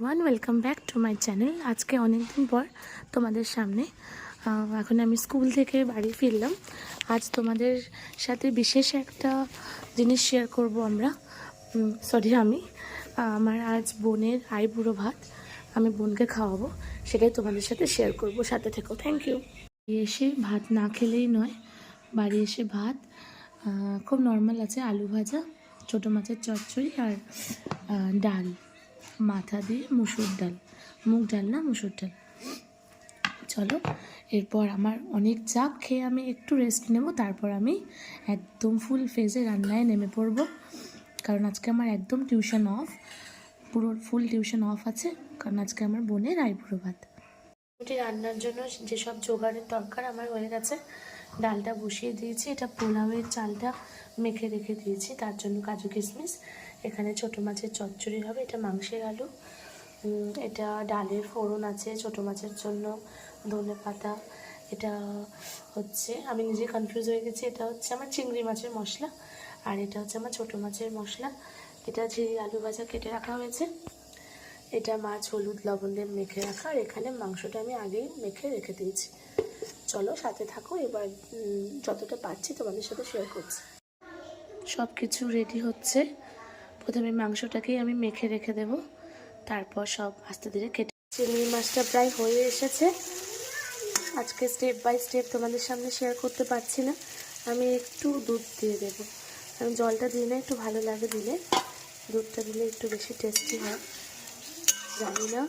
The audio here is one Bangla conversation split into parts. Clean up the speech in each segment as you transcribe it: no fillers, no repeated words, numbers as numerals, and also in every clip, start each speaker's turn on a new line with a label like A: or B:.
A: Welcome back to my channel. আজকে অনেকদিন পর তোমাদের সামনে এখন আমি স্কুল থেকে বাড়ি ফিরলাম। আজ তোমাদের সাথে বিশেষ একটা জিনিস শেয়ার করব আমরা আমি আমার আজ বোনের আইবুড়ো ভাত আমি বোনকে খাওয়াবো, সেটাই তোমাদের সাথে শেয়ার করব, সাথে থেকো। Thank you. এসে ভাত না খেলেই নয়, বাড়ি এসে ভাত খুব নর্মাল আছে, আলু ভাজা, ছোটো মাছের চচ্চড়ি আর ডাল, মাথা দিয়ে মুসুর ডাল, মুগ ডাল না মুসুর ডাল। চলো, এরপর আমার অনেক চাপ খেয়ে আমি একটু রেস্ট নেব, তারপর আমি একদম ফুল ফেজে রান্নায় নেমে পড়ব। কারণ আজকে আমার একদম টিউশন অফ, পুরো ফুল টিউশন অফ আছে, কারণ আজকে আমার বোনের আইবুড়ো ভাত। রুটি রান্নার জন্য যেসব জোগাড়ের দরকার আমার হয়ে গেছে। ডালটা বসিয়ে দিয়েছি, এটা পোলাওয়ের চালটা মেখে রেখে দিয়েছি, তার জন্য কাজু কিশমিশ। এখানে ছোটো মাছের চচ্চড়ি হবে, এটা মাংসের আলু, এটা ডালের ফোড়ন আছে ছোটো মাছের জন্য, ধনে পাতা, এটা হচ্ছে আমি নিজে কনফিউজ হয়ে গেছি, এটা হচ্ছে আমার চিংড়ি মাছের মশলা, আর এটা হচ্ছে আমার ছোটো মাছের মশলা। এটা ঝিরি আলু ভাজা কেটে রাখা হয়েছে, এটা মাছ হলুদ লবণ দিয়ে মেখে রাখা, আর এখানে মাংসটা আমি আগেই মেখে রেখে দিয়েছি। চলো সাথে থাকো, এবার যতটা পারছি তোমাদের সাথে শেয়ার করছি। সব কিছু রেডি হচ্ছে, প্রথমে মাংসটাকেই আমি মেখে রেখে দেব, তারপর সব আস্তে ধীরে কেটে। চিংড়ি মাছটা প্রায় হয়ে এসেছে। আজকে স্টেপ বাই স্টেপ তোমাদের সামনে শেয়ার করতে পারছি না, আমি একটু দুধ দিয়ে দেবো। আমি জলটা দিই না, একটু ভালো লাগে দিলে, দুধটা দিলে একটু বেশি টেস্টি হয়। জানি না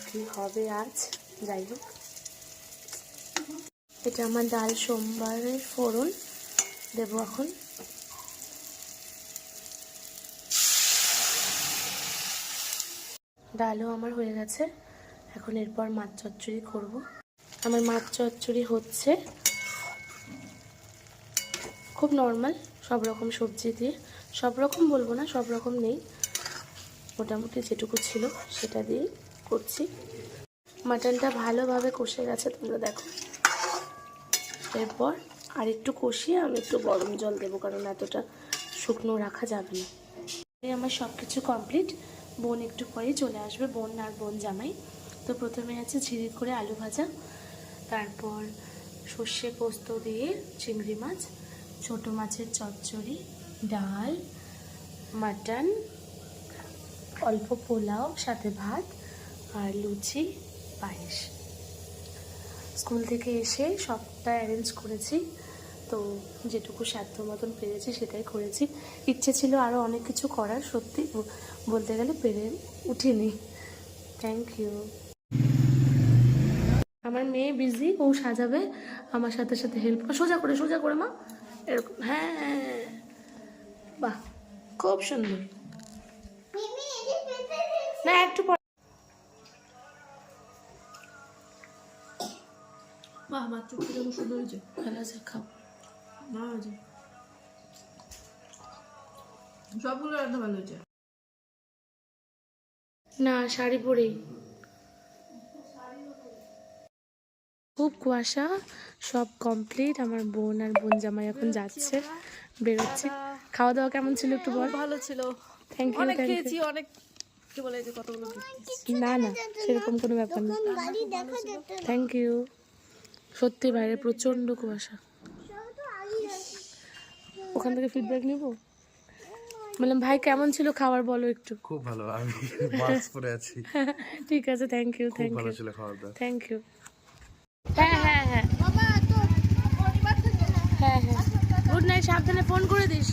A: কি হবে আজ, যাই হোক। এটা আমার ডাল সোমবারের ফোড়ন দেবো এখন। ডালও আমার হয়ে গেছে, এখন এরপর মাছ চচ্চড়ি করব। আমার মাছ চচ্চড়ি হচ্ছে খুব নর্মাল, সব রকম সবজি দিয়ে, সব রকম বলবো না, সব রকম নেই, মোটামুটি যেটুকু ছিল সেটা দিয়েই করছি। মাটনটা ভালোভাবে কষে গেছে, তোমরা দেখো। এরপর আর একটু কষিয়ে আমি একটু গরম জল দেবো, কারণ এতটা শুকনো রাখা যাবে না। আমার সব কিছু কমপ্লিট, বোন একটু পরেই চলে আসবে, বোন আর বোন জামাই। তো প্রথমে আছে ঝিরি করে আলু ভাজা, তারপর সর্ষে পোস্ত দিয়ে চিংড়ি মাছ, ছোটো মাছের চচ্চড়ি, ডাল, মাটন, অল্প পোলাও, সাথে ভাত আর লুচি, পায়েস। স্কুল থেকে এসে সবটা অ্যারেঞ্জ করেছি, তো যেটুকু সাধ্য মতন পেরেছি সেটাই করেছি। ইচ্ছে ছিল আরও অনেক কিছু করার, সত্যি বলতে গেলে পেরে উঠিনি। Thank you. আমার মেয়ে বিজি, ও সাজাবে, আমার সাথে সাথে হেল্প। সোজা করে মা, এরকম। হ্যাঁ, বাহ, খুব সুন্দর। না একটু পর।
B: বাহ, আমার চুপটি যেন সুন্দর হয়েছে।
A: ভালো আছে, খাও।
B: ভালো হয়েছে, সবগুলো রান্না ভালো হয়েছে।
A: না, শাড়ি পরেই। খুব কুয়াশা, সব কমপ্লিট। আমার বোন আর বোন জামাই এখন যাচ্ছে, বেরোচ্ছে। খাওয়া দাওয়া কেমন ছিল একটু বল।
B: ভালো ছিল,
A: থ্যাংক ইউ।
B: অনেক খেয়েছি, অনেক কি বলে যে কতগুলো
A: না সেরকম কোনো ব্যাপার না, থ্যাংক ইউ। সত্যি বাইরে প্রচণ্ড কুয়াশা। ওখান থেকে ফিডব্যাক নিব। বললাম ভাই কেমন ছিল খাবার, বলো একটু।
C: খুব ভালো, আমি মাস্ক পরে আছি।
A: ঠিক আছে, থ্যাংক ইউ।
C: খুব ভালো ছিল খাওয়া দাওয়া।
A: Thank you. হ্যাঁ, গুড নাইট, সাবধানে ফোন করে দিস।